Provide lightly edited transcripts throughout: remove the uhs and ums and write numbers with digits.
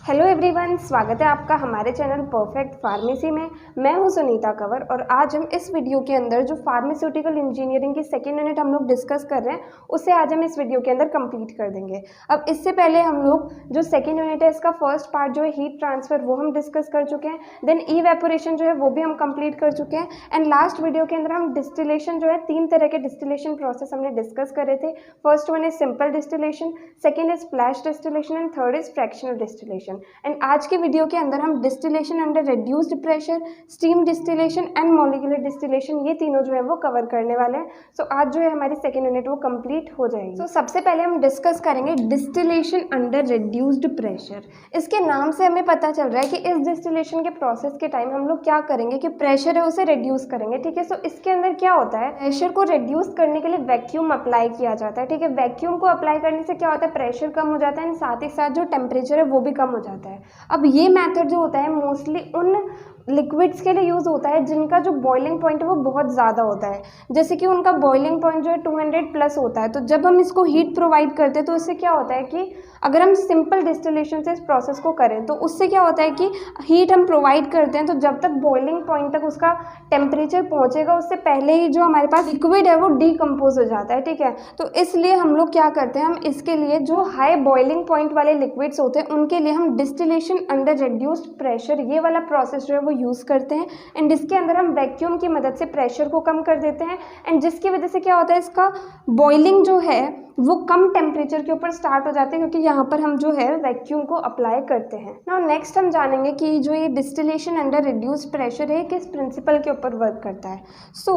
Hello everyone, स्वागत है आपका हमारे चैनल परफेक्ट फार्मेसी में। मैं हूं सुनीता कंवर और आज हम इस वीडियो के अंदर जो फार्मास्यूटिकल इंजीनियरिंग की सेकेंड यूनिट हम लोग डिस्कस कर रहे हैं उसे आज हम इस वीडियो के अंदर कंप्लीट कर देंगे। अब इससे पहले हम लोग जो सेकेंड यूनिट है इसका फर्स्ट पार्ट जो है हीट ट्रांसफर वो हम डिस्कस कर चुके हैं, देन इवेपोरेशन जो है वो भी हम कंप्लीट कर चुके हैं एंड लास्ट वीडियो के अंदर हम डिस्टिलेशन जो है 3 तरह के डिस्टिलेशन प्रोसेस हमने डिस्कस करे थे। First one is simple distillation, second is flash distillation and third is fractional distillation. And आज के वीडियो के अंदर हम distillation under reduced pressure, steam distillation and molecular distillation ये तीनों जो है वो कवर करने वाले हैं। सो आज जो है हमारी सेकेंड यूनिट वो कंप्लीट हो जाएगी। सो सबसे पहले हम डिस्कस करेंगे डिस्टिलेशन अंडर रिड्यूस्ड प्रेशर। इसके नाम से हमें पता चल रहा है कि इस डिस्टिलेशन के प्रोसेस के टाइम हम लोग क्या करेंगे कि प्रेशर है उसे रिड्यूस करेंगे। ठीक है, सो इसके अंदर क्या होता है, प्रेशर को रिड्यूस करने के लिए वैक्यूम अप्लाई किया जाता है। ठीक है, वैक्यूम को अप्लाई करने से क्या होता है, प्रेशर कम हो जाता है, साथ ही साथ जो टेम्परेचर है वो भी कम हो जाता है। अब ये मेथड जो होता है मोस्टली उन लिक्विड्स के लिए यूज़ होता है जिनका जो बॉइलिंग पॉइंट है वो बहुत ज़्यादा होता है, जैसे कि उनका बॉइलिंग पॉइंट जो है 200 प्लस होता है। तो जब हम इसको हीट प्रोवाइड करते हैं तो इससे क्या होता है कि अगर हम सिंपल डिस्टिलेशन से इस प्रोसेस को करें तो उससे क्या होता है कि हीट हम प्रोवाइड करते हैं तो जब तक बॉइलिंग पॉइंट तक उसका टेम्परेचर पहुंचेगा उससे पहले ही जो हमारे पास लिक्विड है वो डीकम्पोज हो जाता है। ठीक है, तो इसलिए हम लोग क्या करते हैं, हम इसके लिए जो हाई बॉइलिंग पॉइंट वाले लिक्विड्स होते हैं उनके लिए हम डिस्टिलेशन अंडर रिड्यूस्ड प्रेशर ये वाला प्रोसेस जो है वो यूज़ करते हैं एंड इसके अंदर हम वैक्यूम की मदद से प्रेशर को कम कर देते हैं एंड जिसकी वजह से क्या होता है, इसका बॉइलिंग जो है वो कम टेम्परेचर के ऊपर स्टार्ट हो जाते हैं क्योंकि यहाँ पर हम जो है वैक्यूम को अप्लाई करते हैं। नाउ नेक्स्ट हम जानेंगे कि जो ये डिस्टिलेशन अंडर रिड्यूस्ड प्रेशर है किस प्रिंसिपल के ऊपर वर्क करता है। सो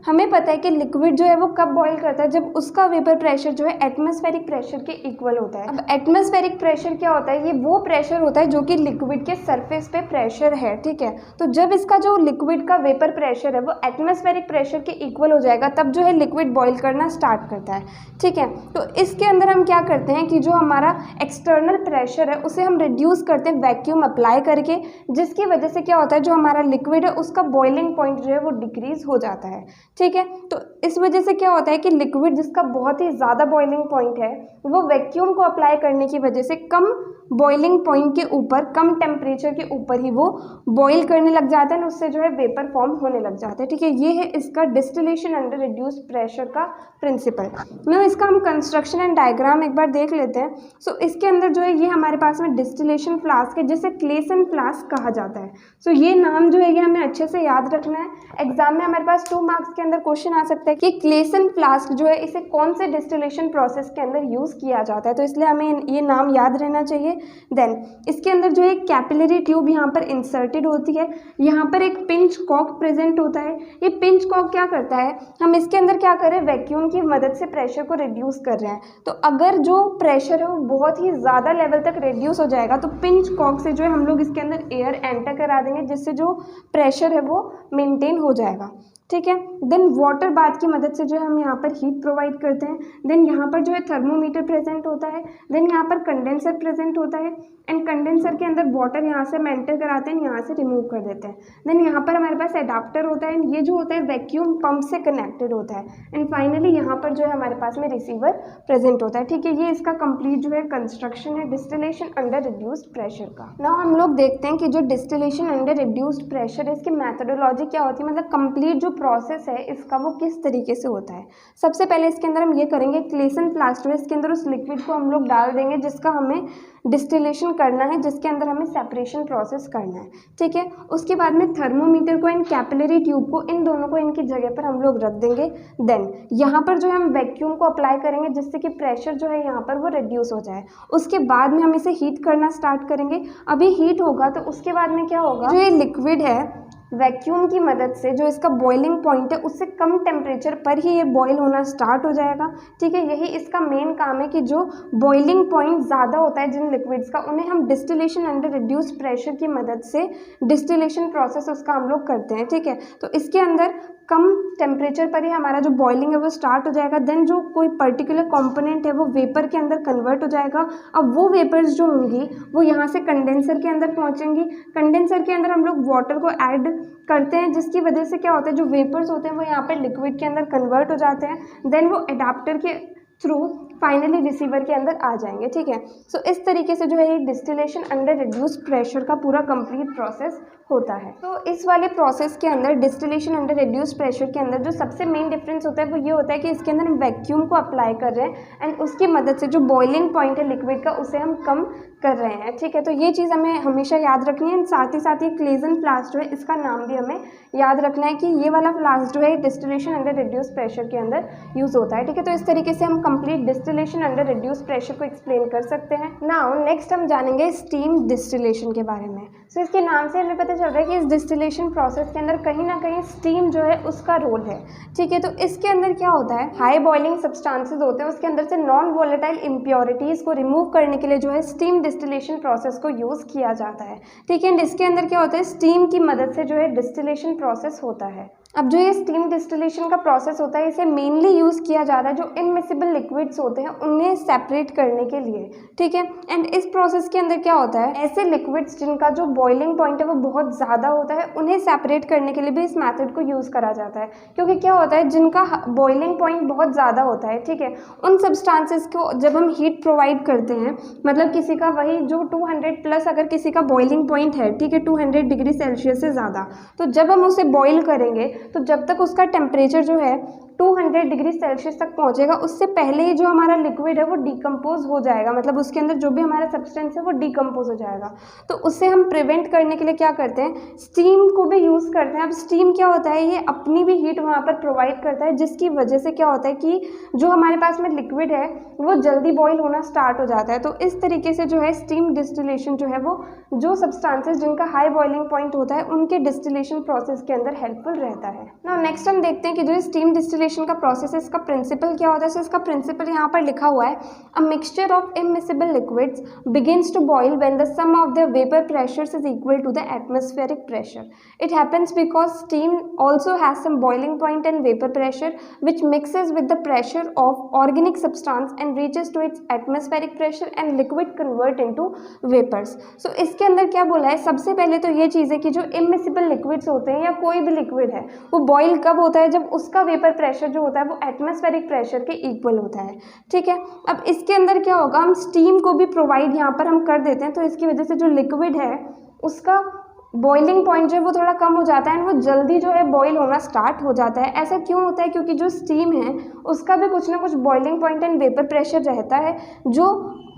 हमें पता है कि लिक्विड जो है वो कब बॉयल करता है, जब उसका वेपर प्रेशर जो है एटमॉस्फेरिक प्रेशर के इक्वल होता है। अब एटमॉस्फेरिक प्रेशर क्या होता है, ये वो प्रेशर होता है जो कि लिक्विड के सरफेस पे प्रेशर है। ठीक है, तो जब इसका जो लिक्विड का वेपर प्रेशर है वो एटमॉस्फेरिक प्रेशर के इक्वल हो जाएगा तब जो है लिक्विड बॉयल करना स्टार्ट करता है। ठीक है, तो इसके अंदर हम क्या करते हैं कि जो हमारा एक्सटर्नल प्रेशर है उसे हम रिड्यूस करते हैं वैक्यूम अप्लाई करके, जिसकी वजह से क्या होता है जो हमारा लिक्विड है उसका बॉइलिंग पॉइंट जो है वो डिक्रीज हो जाता है। ठीक है, तो इस वजह से क्या होता है कि लिक्विड जिसका बहुत ही ज़्यादा बॉइलिंग पॉइंट है वो वैक्यूम को अप्लाई करने की वजह से कम बॉइलिंग पॉइंट के ऊपर, कम टेम्परेचर के ऊपर ही वो बॉईल करने लग जाता है और उससे जो है वेपर फॉर्म होने लग जाता है। ठीक है, ये है इसका डिस्टिलेशन अंडर रिड्यूस्ड प्रेशर का प्रिंसिपल। ना इसका हम कंस्ट्रक्शन एंड डायग्राम एक बार देख लेते हैं। सो इसके अंदर जो है ये हमारे पास में डिस्टिलेशन फ्लास्क है जिसे क्लेसन फ्लास्क कहा जाता है। सो ये नाम जो है ये हमें अच्छे से याद रखना है, एग्जाम में हमारे पास 2 मार्क्स के अंदर क्वेश्चन आ सकता है कि क्लेसन फ्लास्क जो है इसे कौन से डिस्टिलेशन प्रोसेस के अंदर यूज़ किया जाता है, तो इसलिए हमें ये नाम याद रहना चाहिए। देन इसके अंदर जो है कैपिलरी ट्यूब यहाँ पर इंसर्टेड होती है, यहाँ पर एक पिंच कॉक प्रेजेंट होता है। ये पिंच कॉक क्या करता है, हम इसके अंदर क्या करें, वैक्यूम की मदद से प्रेशर को रिड्यूस कर रहे हैं। तो अगर जो प्रेशर है वो बहुत ही ज़्यादा लेवल तक रिड्यूस हो जाएगा तो पिंच कॉक से जो है हम लोग इसके अंदर एयर एंटर करा देंगे जिससे जो प्रेशर है वो मेंटेन हो जाएगा। ठीक है, देन वाटर बाथ की मदद से जो है हम यहाँ पर हीट प्रोवाइड करते हैं। देन यहाँ पर जो है थर्मोमीटर प्रेजेंट होता है, देन यहाँ पर कंडेंसर प्रेजेंट होता है एंड कंडेंसर के अंदर वाटर यहाँ से हम एंटर कराते हैं, यहाँ से रिमूव कर देते हैं। देन यहाँ पर हमारे पास एडाप्टर होता है एंड ये जो होता है वैक्यूम पंप से कनेक्टेड होता है एंड फाइनली यहाँ पर जो है हमारे पास में रिसीवर प्रेजेंट होता है। ठीक है, ये इसका कंप्लीट जो है कंस्ट्रक्शन है डिस्टिलेशन अंडर रिड्यूस्ड प्रेशर का। नाउ हम लोग देखते हैं कि जो डिस्टिलेशन अंडर रिड्यूस्ड प्रेशर है इसकी मैथडोलॉजी क्या होती है, मतलब कंप्लीट जो प्रोसेस है इसका वो किस तरीके से होता है। सबसे पहले इसके अंदर हम ये करेंगे, क्लेसन फ्लास्क है इसके अंदर उस लिक्विड को हम लोग डाल देंगे जिसका हमें डिस्टिलेशन करना है, जिसके अंदर हमें सेपरेशन प्रोसेस करना है। ठीक है, उसके बाद में थर्मोमीटर को एंड कैपिलरी ट्यूब को, इन दोनों को इनकी जगह पर हम लोग रख देंगे। देन यहाँ पर जो है हम वैक्यूम को अप्लाई करेंगे जिससे कि प्रेशर जो है यहाँ पर वो रिड्यूस हो जाए। उसके बाद में हम इसे हीट करना स्टार्ट करेंगे। अभी हीट होगा तो उसके बाद में क्या होगा, जो ये लिक्विड है वैक्यूम की मदद से जो इसका बॉइलिंग पॉइंट है उससे कम टेम्परेचर पर ही ये बॉईल होना स्टार्ट हो जाएगा। ठीक है, यही इसका मेन काम है कि जो बॉइलिंग पॉइंट ज़्यादा होता है जिन लिक्विड्स का उन्हें हम डिस्टिलेशन अंडर रिड्यूस प्रेशर की मदद से डिस्टिलेशन प्रोसेस उसका हम लोग करते हैं। ठीक है, तो इसके अंदर कम टेम्परेचर पर ही हमारा जो बॉइलिंग है वो स्टार्ट हो जाएगा। देन जो कोई पर्टिकुलर कंपोनेंट है वो वेपर के अंदर कन्वर्ट हो जाएगा। अब वो वेपर्स जो होंगी वो यहाँ से कंडेंसर के अंदर पहुँचेंगी। कंडेंसर के अंदर हम लोग वाटर को ऐड करते हैं जिसकी वजह से क्या होता है, जो वेपर्स होते हैं वो यहाँ पर लिक्विड के अंदर कन्वर्ट हो जाते हैं। देन वो एडाप्टर के थ्रू फाइनली रिसीवर के अंदर आ जाएंगे, ठीक है। सो इस तरीके से जो है ये डिस्टिलेशन अंडर रिड्यूस प्रेशर का पूरा कंप्लीट प्रोसेस होता है। तो इस वाले प्रोसेस के अंदर डिस्टिलेशन अंडर रिड्यूस प्रेशर के अंदर जो सबसे मेन डिफरेंस होता है वो ये होता है कि इसके अंदर हम वैक्यूम को अप्लाई कर रहे हैं एंड उसकी मदद से जो बॉइलिंग पॉइंट है लिक्विड का उसे हम कम कर रहे हैं, ठीक है। तो ये चीज़ हमें हमेशा याद रखनी है। साथ ही क्लेजन फ्लास्क जो है इसका नाम भी हमें याद रखना है कि ये वाला फ्लास्क जो है डिस्टिलेशन अंडर रिड्यूस प्रेशर के अंदर यूज़ होता है, ठीक है। तो इस तरीके से हम complete distillation under reduce pressure को एक्सप्लेन कर सकते हैं। नाउ नेक्स्ट हम जानेंगे स्टीम डिस्टिलेशन के बारे में। सो इसके नाम से हमें पता चल रहा है कि इस डिस्टिलेशन प्रोसेस के अंदर कहीं ना कहीं स्टीम जो है उसका रोल है, ठीक है। तो इसके अंदर क्या होता है, हाई बॉइलिंग सब्सटेंसेस होते हैं, उसके अंदर से नॉन वोलेटाइल इम्प्योरिटीज़ को रिमूव करने के लिए जो है स्टीम डिस्टिलेशन प्रोसेस को यूज़ किया जाता है, ठीक है। इसके अंदर क्या होता है, स्टीम की मदद से जो है डिस्टिलेशन प्रोसेस होता है। अब जो ये स्टीम डिस्टिलेशन का प्रोसेस होता है इसे मेनली यूज़ किया जा रहा है जो इनमिसिबल लिक्विड्स होते हैं उन्हें सेपरेट करने के लिए, ठीक है। एंड इस प्रोसेस के अंदर क्या होता है, ऐसे लिक्विड्स जिनका जो बॉइलिंग पॉइंट है वो बहुत ज़्यादा होता है उन्हें सेपरेट करने के लिए भी इस मेथड को यूज़ करा जाता है। क्योंकि क्या होता है, जिनका बॉइलिंग पॉइंट बहुत ज़्यादा होता है, ठीक है, उन सब्सटेंसेस को जब हम हीट प्रोवाइड करते हैं, मतलब किसी का वही जो 200 प्लस अगर किसी का बॉइलिंग पॉइंट है, ठीक है, 200 डिग्री सेल्सियस से ज़्यादा, तो जब हम उसे बॉईल करेंगे तो जब तक उसका टेम्परेचर जो है 200 डिग्री सेल्सियस तक पहुंचेगा उससे पहले ही जो हमारा लिक्विड है वो डिकम्पोज हो जाएगा, मतलब उसके अंदर जो भी हमारा सब्सटेंस है वो डिकम्पोज हो जाएगा। तो उससे हम प्रिवेंट करने के लिए क्या करते हैं, स्टीम को भी यूज़ करते हैं। अब स्टीम क्या होता है, ये अपनी भी हीट वहाँ पर प्रोवाइड करता है जिसकी वजह से क्या होता है कि जो हमारे पास में लिक्विड है वो जल्दी बॉयल होना स्टार्ट हो जाता है। तो इस तरीके से जो है स्टीम डिस्टिलेशन जो है वो जो सब्सटेंसेस जिनका हाई बॉइलिंग पॉइंट होता है उनके डिस्टिलेशन प्रोसेस के अंदर हेल्पफुल रहता है। नाउ नेक्स्ट हम देखते हैं कि जो स्टीम डिस्टिलेशन का प्रोसेस है इसका प्रिंसिपल क्या होता है। इसका प्रिंसिपल यहाँ पर लिखा हुआ है, a mixture of immiscible liquids begins to boil when the sum of the vapour pressures is equal to the atmospheric pressure. It happens because steam also has some boiling point and vapour pressure which mixes with the pressure of organic substance and reaches to its atmospheric pressure and liquid convert into vapours. So इसके अंदर क्या बोला है, सबसे पहले तो ये चीज़ है कि जो इमिसिबल लिक्विड्स होते हैं या कोई भी लिक्विड है वो बॉयल कब होता है, जब उसका वेपर प्रेशर जो होता है वो एटमॉस्फेरिक प्रेशर के इक्वल होता है, ठीक है। अब इसके अंदर क्या होगा, हम स्टीम को भी प्रोवाइड यहाँ पर हम कर देते हैं, तो इसकी वजह से जो लिक्विड है उसका बॉइलिंग पॉइंट जो है वो थोड़ा कम हो जाता है एंड वो जल्दी जो है बॉईल होना स्टार्ट हो जाता है। ऐसा क्यों होता है, क्योंकि जो स्टीम है उसका भी कुछ ना कुछ boiling point and vapour pressure रहता है जो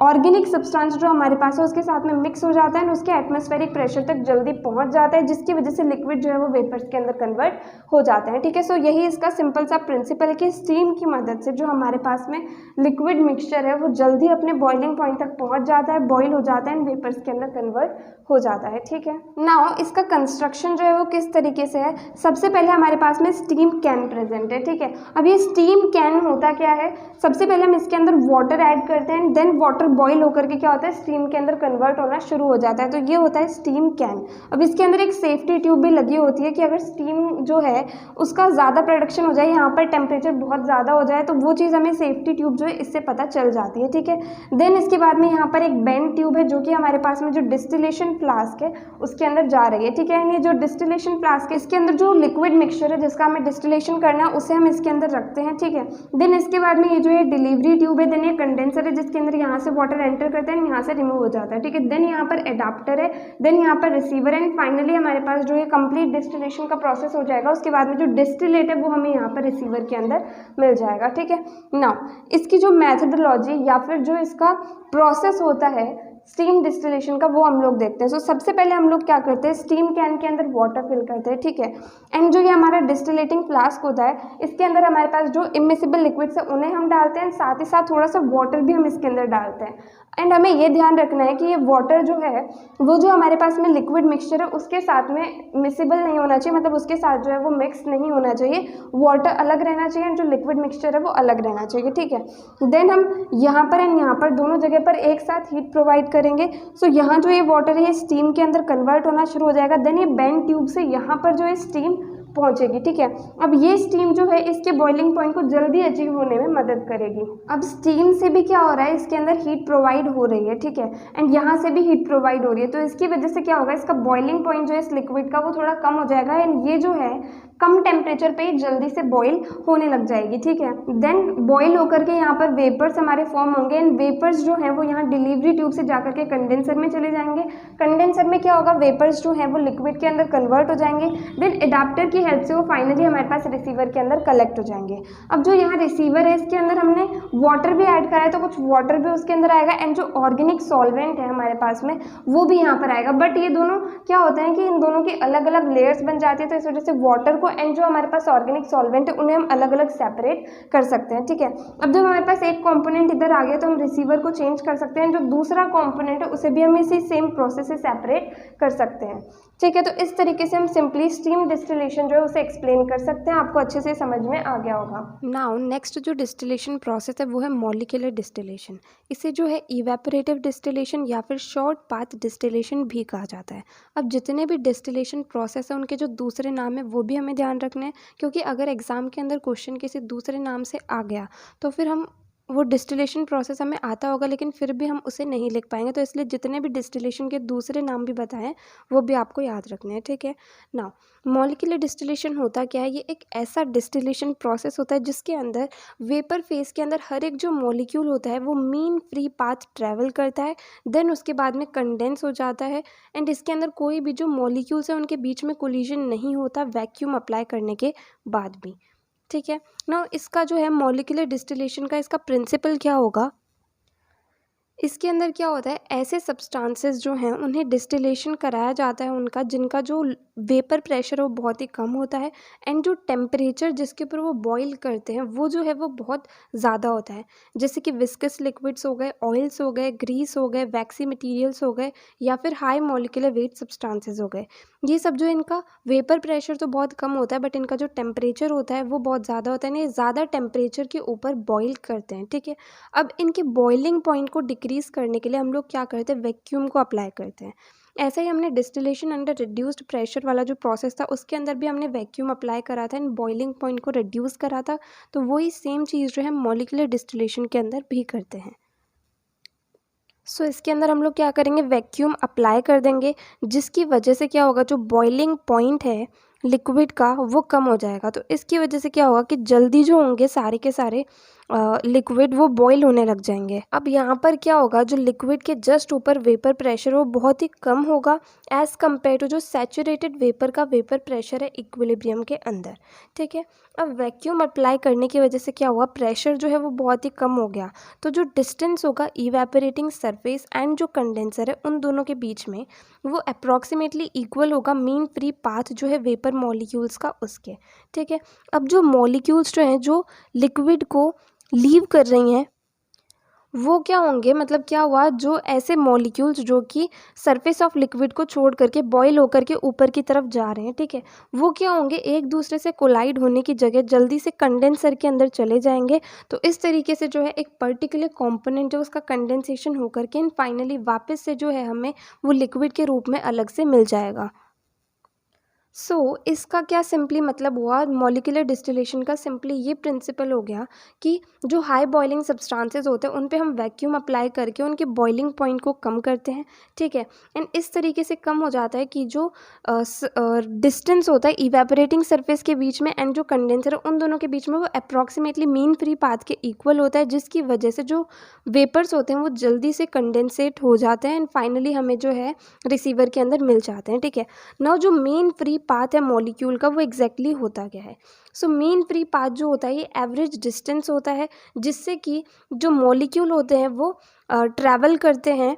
ऑर्गेनिक सब्सटेंस जो हमारे पास है उसके साथ में मिक्स हो जाता है और उसके एटमॉस्फेरिक प्रेशर तक जल्दी पहुंच जाता है, जिसकी वजह से लिक्विड जो है वो वेपर्स के अंदर कन्वर्ट हो जाते हैं, ठीक है। सो यही इसका सिंपल सा प्रिंसिपल है कि स्टीम की मदद से जो हमारे पास में लिक्विड मिक्सचर है वो जल्दी अपने बॉइलिंग पॉइंट तक पहुंच जाता है, बॉयल हो जाता है एंड वेपर्स के अंदर कन्वर्ट हो जाता है, ठीक है। नाउ इसका कंस्ट्रक्शन जो है वो किस तरीके से है, सबसे पहले हमारे पास में स्टीम कैन प्रेजेंट है, ठीक है। अब ये स्टीम कैन होता क्या है, सबसे पहले हम इसके अंदर वाटर ऐड करते हैं, देन वाटर बॉईल होकर के क्या होता है स्टीम के अंदर कन्वर्ट होना शुरू हो जाता है, तो ये होता है स्टीम कैन। अब इसके अंदर एक सेफ्टी ट्यूब भी लगी होती है कि अगर स्टीम जो है उसका ज़्यादा प्रोडक्शन हो जाए, यहाँ पर टेम्परेचर बहुत ज़्यादा हो जाए, तो वो चीज़ हमें सेफ्टी ट्यूब जो है इससे पता चल जाती है, ठीक है। देन इसके बाद में यहाँ पर एक बेंड ट्यूब है जो कि हमारे पास में जो डिस्टिलेशन फ्लास्क है उसके अंदर जा रही है, ठीक है। ये जो डिस्टिलेशन फ्लास्क है इसके अंदर जो लिक्विड मिक्सचर है जिसका हमें डिस्टिलेशन करना है उसे हम इसके अंदर रखते हैं, ठीक है। देन इसके बाद में ये जो है डिलीवरी ट्यूब है, देन ये कंडेंसर है जिसके अंदर यहाँ से वाटर एंटर करते हैं, यहाँ से रिमूव हो जाता है, ठीक है। देन यहाँ पर एडाप्टर है, देन यहाँ पर रिसीवर है एंड फाइनली हमारे पास जो है कंप्लीट डिस्टिलेशन का प्रोसेस हो जाएगा। उसके बाद में जो डिस्टिलेट है वो हमें यहाँ पर रिसीवर के अंदर मिल जाएगा, ठीक है। नाउ इसकी जो मैथडोलॉजी या फिर जो इसका प्रोसेस होता है स्टीम डिस्टिलेशन का वो हम लोग देखते हैं। सो सबसे पहले हम लोग क्या करते हैं, स्टीम कैन के अंदर वाटर फिल करते हैं, ठीक है। एंड जो ये हमारा डिस्टिलेटिंग फ्लास्क होता है इसके अंदर हमारे पास जो इमिसिबल लिक्विड्स है उन्हें हम डालते हैं, साथ ही साथ थोड़ा सा वाटर भी हम इसके अंदर डालते हैं। एंड हमें ये ध्यान रखना है कि ये वाटर जो है वो जो हमारे पास में लिक्विड मिक्सचर है उसके साथ में मिसिबल नहीं होना चाहिए, मतलब उसके साथ जो है वो मिक्स नहीं होना चाहिए, वाटर अलग रहना चाहिए एंड जो लिक्विड मिक्सचर है वो अलग रहना चाहिए, ठीक है। देन हम यहाँ पर एंड यहाँ पर दोनों जगह पर एक साथ हीट प्रोवाइड करेंगे। सो यहाँ जो ये वाटर है ये स्टीम के अंदर कन्वर्ट होना शुरू हो जाएगा, देन ये बेंड ट्यूब से यहाँ पर जो है स्टीम पहुंचेगी, ठीक है। अब ये स्टीम जो है इसके बॉइलिंग पॉइंट को जल्दी अचीव होने में मदद करेगी। अब स्टीम से भी क्या हो रहा है, इसके अंदर हीट प्रोवाइड हो रही है, ठीक है, एंड यहाँ से भी हीट प्रोवाइड हो रही है, तो इसकी वजह से क्या होगा, इसका बॉइलिंग पॉइंट जो है इस लिक्विड का वो थोड़ा कम हो जाएगा एंड ये जो है कम टेम्परेचर पे जल्दी से बॉईल होने लग जाएगी, ठीक है। देन बॉईल होकर के यहाँ पर वेपर्स हमारे फॉर्म होंगे एंड वेपर्स जो है वो यहाँ डिलीवरी ट्यूब से जाकर के कंडेंसर में चले जाएंगे। कंडेंसर में क्या होगा, वेपर्स जो है वो लिक्विड के अंदर कन्वर्ट हो जाएंगे। देन एडाप्टर की हेल्प से वो फाइनली हमारे पास रिसीवर के अंदर कलेक्ट हो जाएंगे। अब जो यहाँ रिसीवर है इसके अंदर हमने वाटर भी ऐड करा है, तो कुछ वाटर भी उसके अंदर आएगा एंड जो ऑर्गेनिक सॉल्वेंट है हमारे पास में वो भी यहाँ पर आएगा। बट ये दोनों क्या होता है कि इन दोनों की अलग अलग लेयर्स बन जाती है, तो इस वजह से वाटर को एंड जो हमारे पास ऑर्गेनिक सॉल्वेंट है उन्हें हम अलग अलग सेपरेट कर सकते हैं, ठीक है। अब जब हमारे पास एक कंपोनेंट इधर आ गया तो हम रिसीवर को चेंज कर सकते हैं, जो दूसरा कंपोनेंट है उसे भी हम इसी सेम प्रोसेस से सेपरेट कर सकते हैं, ठीक है। तो इस तरीके से हम सिंपली स्टीम डिस्टिलेशन जो है उसे एक्सप्लेन कर सकते हैं, आपको अच्छे से समझ में आ गया होगा। नाउ नेक्स्ट जो डिस्टिलेशन प्रोसेस है वो है मॉलिक्यूलर डिस्टिलेशन। इसे जो है इवेपोरेटिव डिस्टिलेशन या फिर शॉर्ट पाथ डिस्टिलेशन भी कहा जाता है। अब जितने भी डिस्टिलेशन प्रोसेस है उनके जो दूसरे नाम है वो भी हमें ध्यान रखने हैं, क्योंकि अगर एग्जाम के अंदर क्वेश्चन किसी दूसरे नाम से आ गया तो फिर हम वो डिस्टिलेशन प्रोसेस हमें आता होगा लेकिन फिर भी हम उसे नहीं लिख पाएंगे। तो इसलिए जितने भी डिस्टिलेशन के दूसरे नाम भी बताएं वो भी आपको याद रखने हैं, ठीक है। नाउ मॉलिक्यूलर डिस्टिलेशन होता क्या है, ये एक ऐसा डिस्टिलेशन प्रोसेस होता है जिसके अंदर वेपर फेज के अंदर हर एक जो मॉलिक्यूल होता है वो मीन फ्री पाथ ट्रैवल करता है, देन उसके बाद में कंडेंस हो जाता है एंड इसके अंदर कोई भी जो मॉलिक्यूल्स हैं उनके बीच में कोलिजन नहीं होता वैक्यूम अप्लाई करने के बाद भी, ठीक है ना। इसका जो है मॉलिक्यूलर डिस्टिलेशन का इसका प्रिंसिपल क्या होगा, इसके अंदर क्या होता है, ऐसे सब्सटेंसेस जो हैं उन्हें डिस्टिलेशन कराया जाता है उनका जिनका जो वेपर प्रेशर है वो बहुत ही कम होता है एंड जो टेम्परेचर जिसके ऊपर वो बॉईल करते हैं वो जो है वो बहुत ज़्यादा होता है। जैसे कि विस्कस लिक्विड्स हो गए, ऑयल्स हो गए, ग्रीस हो गए, वैक्सी मटेरियल्स हो गए या फिर हाई मॉलिक्यूलर वेट सब्सटेंसेस हो गए। ये सब जो इनका वेपर प्रेशर तो बहुत कम होता है बट इनका जो टेम्परेचर होता है वो बहुत ज़्यादा होता है, ये ज़्यादा टेम्परेचर के ऊपर बॉईल करते हैं, ठीक है। अब इनके बॉइलिंग पॉइंट को डिक्रीज़ करने के लिए हम लोग क्या करते हैं, वैक्यूम को अप्लाई करते हैं। ऐसा ही हमने डिस्टिलेशन अंडर रिड्यूस्ड प्रेशर वाला जो प्रोसेस था उसके अंदर भी हमने वैक्यूम अप्लाई करा था एंड बॉइलिंग पॉइंट को रिड्यूस करा था। तो वही सेम चीज़ जो है मॉलिक्यूलर डिस्टिलेशन के अंदर भी करते हैं। सो इसके अंदर हम लोग क्या करेंगे, वैक्यूम अप्लाई कर देंगे जिसकी वजह से क्या होगा, जो बॉइलिंग पॉइंट है लिक्विड का वो कम हो जाएगा। तो इसकी वजह से क्या होगा कि जल्दी जो होंगे सारे के सारे लिक्विड वो बॉईल होने लग जाएंगे। अब यहाँ पर क्या होगा, जो लिक्विड के जस्ट ऊपर वेपर प्रेशर वो बहुत ही कम होगा एज़ कम्पेयर टू जो सैचुरेटेड वेपर का वेपर प्रेशर है इक्विलिब्रियम के अंदर, ठीक है। अब वैक्यूम अप्लाई करने की वजह से क्या हुआ, प्रेशर जो है वो बहुत ही कम हो गया। तो जो डिस्टेंस होगा इवेपोरेटिंग सरफेस एंड जो कंडेंसर है उन दोनों के बीच में वो अप्रॉक्सीमेटली इक्वल होगा मीन फ्री पाथ जो है वेपर मॉलिक्यूल्स का उसके, ठीक है। अब जो मॉलिक्यूल्स जो हैं जो लिक्विड को लीव कर रही हैं वो क्या होंगे, मतलब क्या हुआ, जो ऐसे मॉलिक्यूल्स जो कि सरफेस ऑफ लिक्विड को छोड़ करके बॉईल होकर के ऊपर की तरफ जा रहे हैं, ठीक है, वो क्या होंगे, एक दूसरे से कोलाइड होने की जगह जल्दी से कंडेंसर के अंदर चले जाएंगे। तो इस तरीके से जो है एक पर्टिकुलर कंपोनेंट जो उसका कंडेंसेशन होकर के एंड फाइनली वापस से जो है हमें वो लिक्विड के रूप में अलग से मिल जाएगा। इसका क्या सिंपली मतलब हुआ, मॉलिक्यूलर डिस्टिलेशन का सिंपली ये प्रिंसिपल हो गया कि जो हाई बॉइलिंग सब्सटेंसेस होते हैं उन पे हम वैक्यूम अप्लाई करके उनके बॉइलिंग पॉइंट को कम करते हैं, ठीक है। एंड इस तरीके से कम हो जाता है कि जो डिस्टेंस होता है इवेपोरेटिंग सरफेस के बीच में एंड जो कंडेंसर है उन दोनों के बीच में वो अप्रॉक्सीमेटली मीन फ्री पाथ के इक्वल होता है, जिसकी वजह से जो वेपर्स होते हैं वो जल्दी से कंडेंसेट हो जाते हैं एंड फाइनली हमें जो है रिसीवर के अंदर मिल जाते हैं, ठीक है। नाउ जो मेन फ्री पाथ है मॉलिक्यूल का वो एग्जैक्टली होता क्या है, मेन फ्री पाथ जो होता है ये एवरेज डिस्टेंस होता है जिससे कि जो मॉलिक्यूल होते हैं वो ट्रैवल करते हैं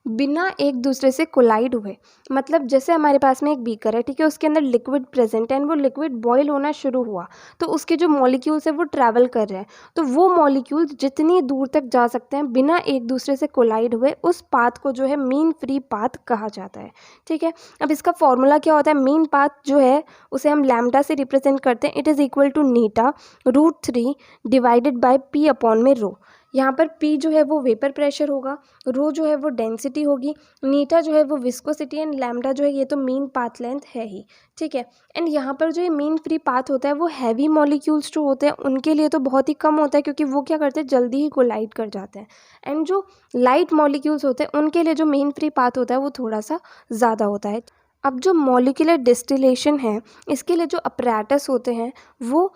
बिना एक दूसरे से कोलाइड हुए। मतलब जैसे हमारे पास में एक बीकर है, ठीक है, उसके अंदर लिक्विड प्रेजेंट है एंड वो लिक्विड बॉईल होना शुरू हुआ तो उसके जो मॉलिक्यूल्स है वो ट्रैवल कर रहे हैं, तो वो मॉलिक्यूल्स जितनी दूर तक जा सकते हैं बिना एक दूसरे से कोलाइड हुए उस पाथ को जो है मीन फ्री पाथ कहा जाता है, ठीक है। अब इसका फॉर्मूला क्या होता है, मीन पाथ जो है उसे हम लैम्डा से रिप्रेजेंट करते हैं, इट इज़ इक्वल टू नीटा √3 डिवाइडेड बाय पी अपॉन में रो। यहाँ पर P जो है वो वेपर प्रेशर होगा, रो जो है वो डेंसिटी होगी, नीटा जो है वो विस्कोसिटी एंड लैम्डा जो है ये तो मीन पाथ लेंथ है ही, ठीक है। एंड यहाँ पर जो ये मीन फ्री पाथ होता है वो हैवी मॉलिक्यूल्स जो होते हैं उनके लिए तो बहुत ही कम होता है क्योंकि वो क्या करते हैं जल्दी ही कोलाइड कर जाते हैं एंड जो लाइट मॉलिक्यूल्स होते हैं उनके लिए जो मीन फ्री पाथ होता है वो थोड़ा सा ज़्यादा होता है। अब जो मॉलिक्यूलर डिस्टिलेशन है, इसके लिए जो अपैरेटस होते हैं वो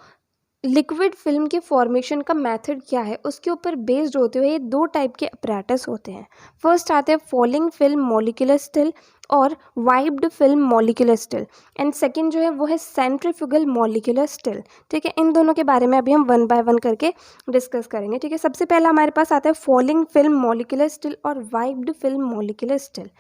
लिक्विड फिल्म के फॉर्मेशन का मेथड क्या है उसके ऊपर बेस्ड होते हुए ये दो टाइप के अपैरेटस होते हैं। फर्स्ट आते हैं फॉलिंग फिल्म मॉलिक्यूलर स्टिल और wiped film molecular still, and second जो है वो है सेंट्रीफ्यूगल मॉलिक्यूलर स्टिल। ठीक है, इन दोनों के बारे में अभी हम वन बाय वन करके डिस्कस करेंगे। ठीक है, सबसे पहला हमारे पास आता है फॉलिंग फिल्म मॉलिक्यूलर स्टिल और वाइप्ड फिल्म मॉलिक्यूलर स्टिल।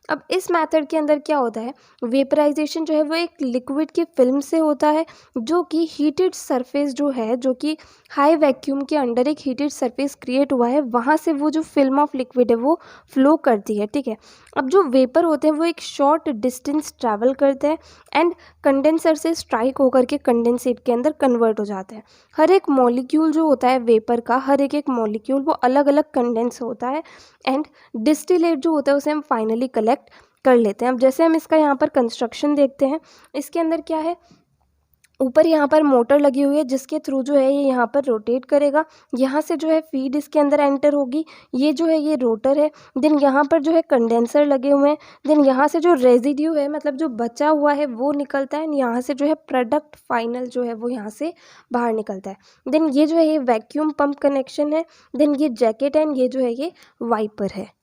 अब इस मेथड के अंदर क्या होता है, वेपराइजेशन जो है वो एक लिक्विड की फिल्म से होता है जो कि हीटेड सरफेस जो है, जो कि हाई वैक्यूम के अंडर एक हीटेड सरफेस क्रिएट हुआ है, वहाँ से वो जो फिल्म ऑफ लिक्विड है वो फ्लो करती है। ठीक है, अब जो वेपर होते हैं वो एक शॉर्ट डिस्टेंस ट्रैवल करते हैं एंड कंडेंसर से स्ट्राइक होकर के कंडेंसेट के अंदर कन्वर्ट हो जाते हैं। हर एक मॉलिक्यूल जो होता है वेपर का, हर एक मॉलिक्यूल वो अलग अलग कंडेंस होता है एंड डिस्टिलेट जो होता है उसे हम फाइनली कलेक्ट कर लेते हैं। अब जैसे हम इसका यहाँ पर कंस्ट्रक्शन देखते हैं, इसके अंदर क्या है, ऊपर यहाँ पर मोटर लगी हुई है जिसके थ्रू जो है ये यहाँ पर रोटेट करेगा। यहाँ से जो है फीड इसके अंदर एंटर होगी, ये जो है ये रोटर है। देन यहाँ पर जो है कंडेंसर लगे हुए हैं। देन यहाँ से जो रेजिड्यू है, मतलब जो बचा हुआ है वो निकलता है एंड यहाँ से जो है प्रोडक्ट फाइनल जो है वो यहाँ से बाहर निकलता है। देन ये जो है ये वैक्यूम पंप कनेक्शन है। देन ये जैकेट एंड ये जो है ये वाइपर है।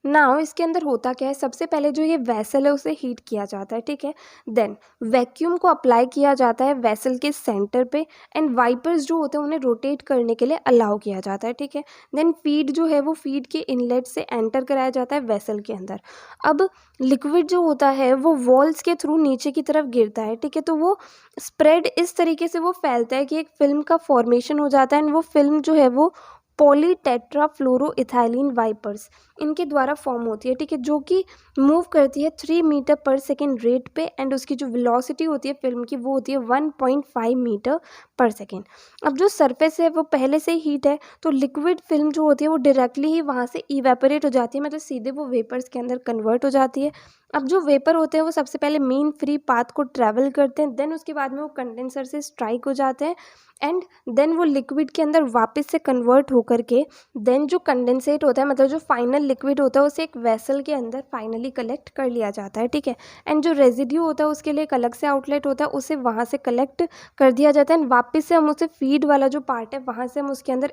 नाउ इसके अंदर होता क्या है, सबसे पहले जो ये वेसल है उसे हीट किया जाता है। ठीक है, देन वैक्यूम को अप्लाई किया जाता है वेसल के सेंटर पे एंड वाइपर्स जो होते हैं उन्हें रोटेट करने के लिए अलाउ किया जाता है। ठीक है, देन फीड जो है वो फीड के इनलेट से एंटर कराया जाता है वेसल के अंदर। अब लिक्विड जो होता है वो वॉल्स के थ्रू नीचे की तरफ गिरता है। ठीक है, तो वो स्प्रेड इस तरीके से वो फैलता है कि एक फिल्म का फॉर्मेशन हो जाता है एंड वो फिल्म जो है वो पॉलीटेट्राफ्लोरोइथाइलिन वाइपर्स इनके द्वारा फॉर्म होती है। ठीक है, जो कि मूव करती है 3 मीटर पर सेकेंड रेट पे एंड उसकी जो वेलोसिटी होती है फिल्म की वो होती है 1.5 मीटर पर सेकेंड। अब जो सरफेस है वो पहले से ही हीट है, तो लिक्विड फिल्म जो होती है वो डायरेक्टली ही वहाँ से इवेपोरेट हो जाती है, मतलब सीधे वो वेपर्स के अंदर कन्वर्ट हो जाती है। अब जो वेपर होते हैं वो सबसे पहले मेन फ्री पाथ को ट्रैवल करते हैं, देन उसके बाद में वो कंडेंसर से स्ट्राइक हो जाते हैं एंड देन वो लिक्विड के अंदर वापस से कन्वर्ट होकर के देन जो कंडेंसेट होता है, मतलब जो फाइनल लिक्विड होता है उसे एक वेसल के अंदर फाइनली कलेक्ट कर लिया जाता है। ठीक है, एंड जो रेजिड्यू होता है उसके लिए एक अलग से आउटलेट होता है, उसे वहाँ से कलेक्ट कर दिया जाता है एंड वापस से हम उसे फीड वाला जो पार्ट है वहाँ से हम उसके अंदर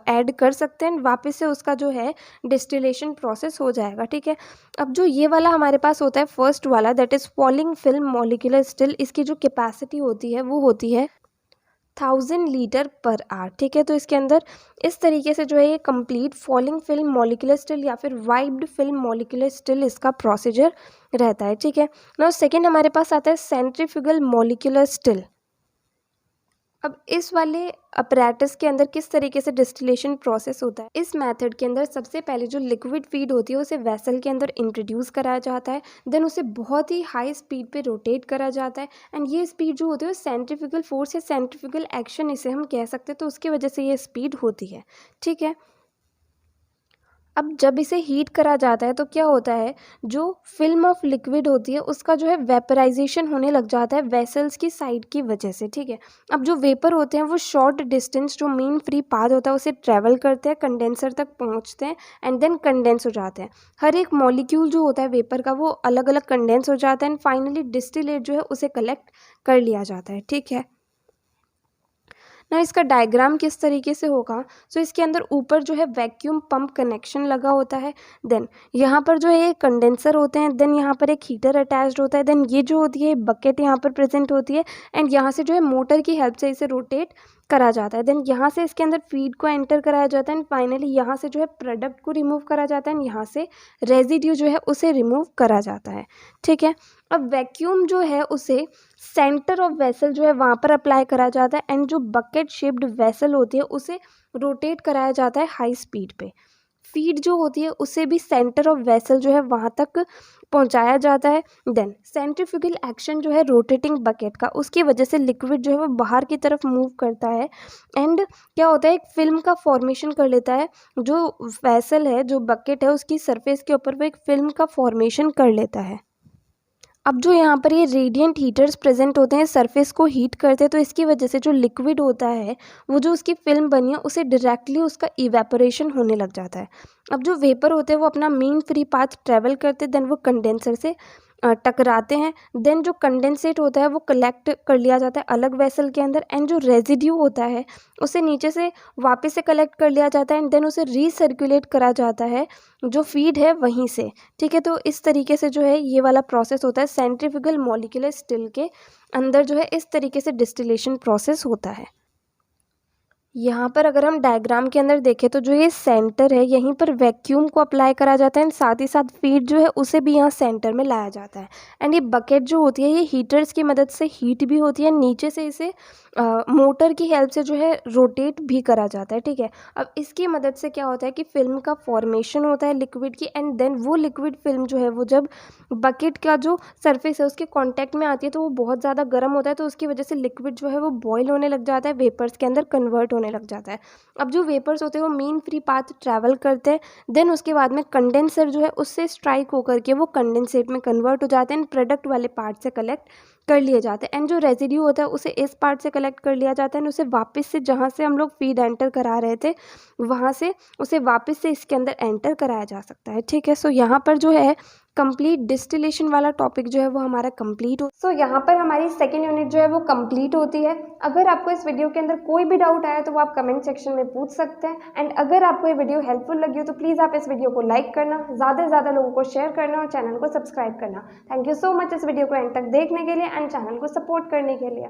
ऐड कर सकते हैं, वापस से उसका जो है डिस्टिलेशन प्रोसेस हो जाएगा। ठीक है, अब जो ये वाला हमारे पास होता है फर्स्ट वाला, that is falling film molecular still, इसकी जो कैपेसिटी होती है वो होती है 1000 लीटर पर आवर। ठीक है, तो इसके अंदर इस तरीके से जो है ये complete falling film molecular still या फिर वाइप्ड फिल्म मॉलिक्यूलर स्टिल इसका प्रोसीजर रहता है। ठीक है, नाउ सेकेंड हमारे पास आता है सेंट्रीफ्यूगल मॉलिक्यूलर स्टिल। अब इस वाले अपैरेटस के अंदर किस तरीके से डिस्टिलेशन प्रोसेस होता है, इस मेथड के अंदर सबसे पहले जो लिक्विड फीड होती है उसे वेसल के अंदर इंट्रोड्यूस कराया जाता है, देन उसे बहुत ही हाई स्पीड पे रोटेट करा जाता है एंड ये स्पीड जो होती है सेंट्रीफ्यूगल फोर्स या सेंट्रीफ्यूगल एक्शन इसे हम कह सकते हैं, तो उसकी वजह से ये स्पीड होती है। ठीक है, अब जब इसे हीट करा जाता है तो क्या होता है, जो फिल्म ऑफ लिक्विड होती है उसका जो है वेपराइजेशन होने लग जाता है वेसल्स की साइड की वजह से। ठीक है, अब जो वेपर होते हैं वो शॉर्ट डिस्टेंस जो मेन फ्री पाथ होता है उसे ट्रैवल करते हैं, कंडेंसर तक पहुंचते हैं एंड देन कंडेंस हो जाते हैं। हर एक मॉलिक्यूल जो होता है वेपर का वो अलग अलग कंडेंस हो जाता है एंड फाइनली डिस्टिलेट जो है उसे कलेक्ट कर लिया जाता है। ठीक है, ना इसका डायग्राम किस तरीके से होगा, सो इसके अंदर ऊपर जो है वैक्यूम पंप कनेक्शन लगा होता है, देन यहाँ पर जो है ये कंडेंसर होते हैं, देन यहाँ पर एक हीटर अटैच्ड होता है, देन ये जो होती है बकेट यहाँ पर प्रेजेंट होती है एंड यहाँ से जो है मोटर की हेल्प से इसे रोटेट करा जाता है, देन यहाँ से इसके अंदर फीड को एंटर कराया जाता है एंड फाइनली यहाँ से जो है प्रोडक्ट को रिमूव करा जाता है एंड यहाँ से रेजिड्यू जो है उसे रिमूव करा जाता है। ठीक है, अब वैक्यूम जो है उसे सेंटर ऑफ वेसल जो है वहाँ पर अप्लाई करा जाता है एंड जो बकेट शेप्ड वेसल होती है उसे रोटेट कराया जाता है हाई स्पीड पे। फीड जो होती है उसे भी सेंटर ऑफ वेसल जो है वहाँ तक पहुँचाया जाता है, देन सेंट्रीफ्यूगल एक्शन जो है रोटेटिंग बकेट का, उसकी वजह से लिक्विड जो है वो बाहर की तरफ मूव करता है एंड क्या होता है, एक फिल्म का फॉर्मेशन कर लेता है। जो वेसल है, जो बकेट है, उसकी सरफेस के ऊपर वो एक फिल्म का फॉर्मेशन कर लेता है। अब जो यहाँ पर ये रेडिएंट हीटर्स प्रेजेंट होते हैं सरफेस को हीट करते हैं, तो इसकी वजह से जो लिक्विड होता है वो जो उसकी फिल्म बनी है उसे डायरेक्टली उसका इवेपोरेशन होने लग जाता है। अब जो वेपर होते हैं वो अपना मेन फ्री पाथ ट्रैवल करते हैं, देन वो कंडेंसर से टकराते हैं, देन जो कंडेंसेट होता है वो कलेक्ट कर लिया जाता है अलग वेसल के अंदर, एंड जो रेजिड्यू होता है उसे नीचे से वापस से कलेक्ट कर लिया जाता है, एंड देन उसे रीसर्कुलेट करा जाता है जो फीड है वहीं से। ठीक है, तो इस तरीके से जो है ये वाला प्रोसेस होता है सेंट्रीफ्यूगल मॉलिक्यूलर स्टिल के अंदर, जो है इस तरीके से डिस्टिलेशन प्रोसेस होता है। यहाँ पर अगर हम डायग्राम के अंदर देखें तो जो ये सेंटर है यहीं पर वैक्यूम को अप्लाई करा जाता है, एंड साथ ही साथ फीड जो है उसे भी यहाँ सेंटर में लाया जाता है। एंड ये बकेट जो होती है ये हीटर्स की मदद से हीट भी होती है, नीचे से इसे मोटर की हेल्प से जो है रोटेट भी करा जाता है। ठीक है, अब इसकी मदद से क्या होता है कि फिल्म का फॉर्मेशन होता है लिक्विड की, एंड देन वो लिक्विड फिल्म जो है वो जब बकेट का जो सरफेस है उसके कांटेक्ट में आती है तो वो बहुत ज़्यादा गर्म होता है, तो उसकी वजह से लिक्विड जो है वो बॉयल होने लग जाता है, वेपर्स के अंदर कन्वर्ट होने लग जाता है। अब जो वेपर्स होते हैं वो मीन फ्री पाथ ट्रैवल करते हैं, देन उसके बाद में कंडेंसर जो है उससे स्ट्राइक होकर के वो कंडेंसेट में कन्वर्ट हो जाते हैं, प्रोडक्ट वाले पार्ट से कलेक्ट कर लिए जाते हैं, एंड जो रेजिड्यू होता है उसे इस पार्ट से कलेक्ट कर लिया जाता है, एंड उसे वापस से जहाँ से हम लोग फीड एंटर करा रहे थे वहाँ से उसे वापस से इसके अंदर एंटर कराया जा सकता है। ठीक है, सो यहाँ पर जो है कंप्लीट डिस्टिलेशन वाला टॉपिक जो है वो हमारा कंप्लीट हो। सो यहाँ पर हमारी सेकेंड यूनिट जो है वो कंप्लीट होती है। अगर आपको इस वीडियो के अंदर कोई भी डाउट आया तो वो आप कमेंट सेक्शन में पूछ सकते हैं, एंड अगर आपको ये वीडियो हेल्पफुल लगी हो तो प्लीज़ आप इस वीडियो को लाइक करना, ज़्यादा से ज़्यादा लोगों को शेयर करना और चैनल को सब्सक्राइब करना। थैंक यू सो मच इस वीडियो को एंड तक देखने के लिए एंड चैनल को सपोर्ट करने के लिए।